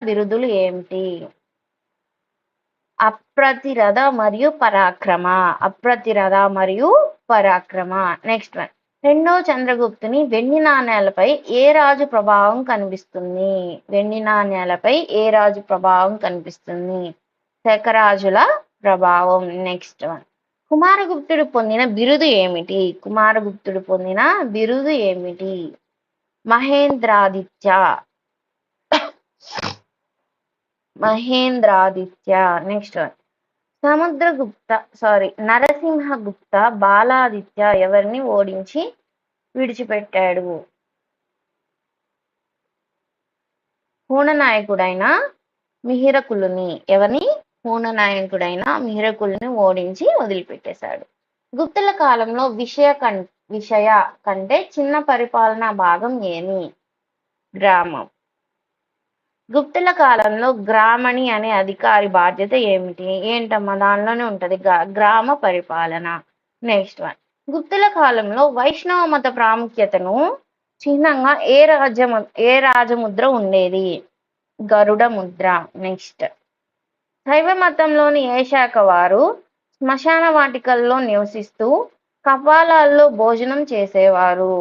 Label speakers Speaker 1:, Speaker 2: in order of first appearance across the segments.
Speaker 1: బిరుదులు ఏమిటి? అప్రతిరథ మరియు పరాక్రమ. అప్రతిరథ మరియు పరాక్రమ. Next one. రెండో చంద్రగుప్తుని వెండి నాణేలపై ఏ రాజు ప్రభావం కనిపిస్తుంది? వెండి నాణేలపై ఏ రాజు ప్రభావం కనిపిస్తుంది? శకరాజుల ప్రభావం. Next one. కుమారగుప్తుడు పొందిన బిరుదు ఏమిటి? కుమారగుప్తుడు పొందిన బిరుదు ఏమిటి? మహేంద్రాదిత్య. మహేంద్రాదిత్య. Next one. నరసింహగుప్త బాలాదిత్య ఎవరిని ఓడించి విడిచిపెట్టాడు? హూణనాయకుడైన మిహిరకులుని. ఎవరిని? హూణనాయకుడైన మిహిరకులుని ఓడించి వదిలిపెట్టేశాడు. గుప్తుల కాలంలో విషయ కంటే చిన్న పరిపాలనా భాగం ఏమి? గ్రామం. గుప్తుల కాలంలో గ్రామణి అనే అధికారి బాధ్యత ఏమిటి? ఏంటమ్మా దానిలోనే ఉంటది, గ్రామ పరిపాలన. Next one. గుప్తుల కాలంలో వైష్ణవ మత ప్రాముఖ్యతను చిహ్నంగా ఏ రాజముద్ర ఉండేది? గరుడ ముద్ర. నెక్స్ట్. శైవ మతంలోని ఏ శాఖ వారు శ్మశాన వాటికల్లో నివసిస్తూ కపాలాల్లో భోజనం చేసేవారు?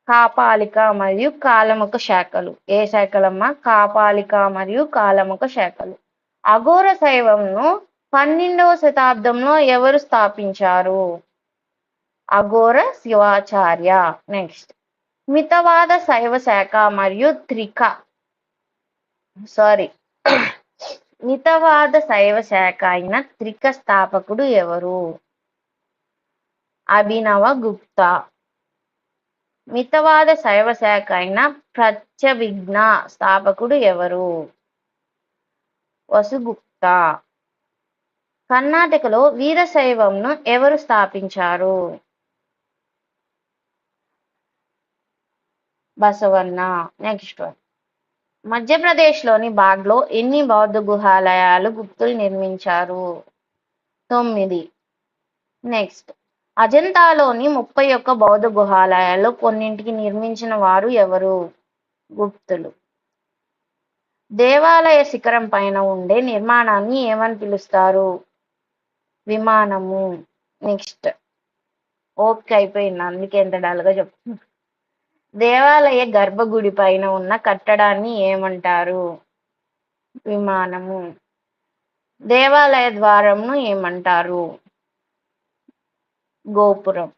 Speaker 1: కాపాలిక మరియు కాలముఖ శాఖలు. ఏ శాఖలమ్మా? కాపాలిక మరియు కాలముఖ శాఖలు. అఘోర శైవంను 12వ శతాబ్దంలో ఎవరు స్థాపించారు? అఘోర శివాచార్య. నెక్స్ట్. మితవాద శైవ శాఖ మరియు మితవాద శైవ శాఖ అయిన త్రిక స్థాపకుడు ఎవరు? అభినవ గుప్త. మితవాద శైవ శాఖ అయిన ప్రత్యభిజ్ఞ స్థాపకుడు ఎవరు? వసుగుప్త. కర్ణాటకలో వీరశైవంను ఎవరు స్థాపించారు? బసవన్న. Next one. మధ్యప్రదేశ్లోని బాగ్లో ఎన్ని బౌద్ధ గుహాలయాలు గుప్తులు నిర్మించారు? 9. నెక్స్ట్. అజంతాలోని 31 బౌద్ధ గుహాలయాల్లో కొన్నింటికి నిర్మించిన వారు ఎవరు? గుప్తులు. దేవాలయ శిఖరం పైన ఉండే నిర్మాణాన్ని ఏమని పిలుస్తారు? విమానము. నెక్స్ట్. ఓకే అయిపోయింది, అందుకే ఎంత డల్గా చెప్తున్నా. దేవాలయ గర్భగుడి పైన ఉన్న కట్టడాన్ని ఏమంటారు? విమానము. దేవాలయ ద్వారంను ఏమంటారు? గోపురం.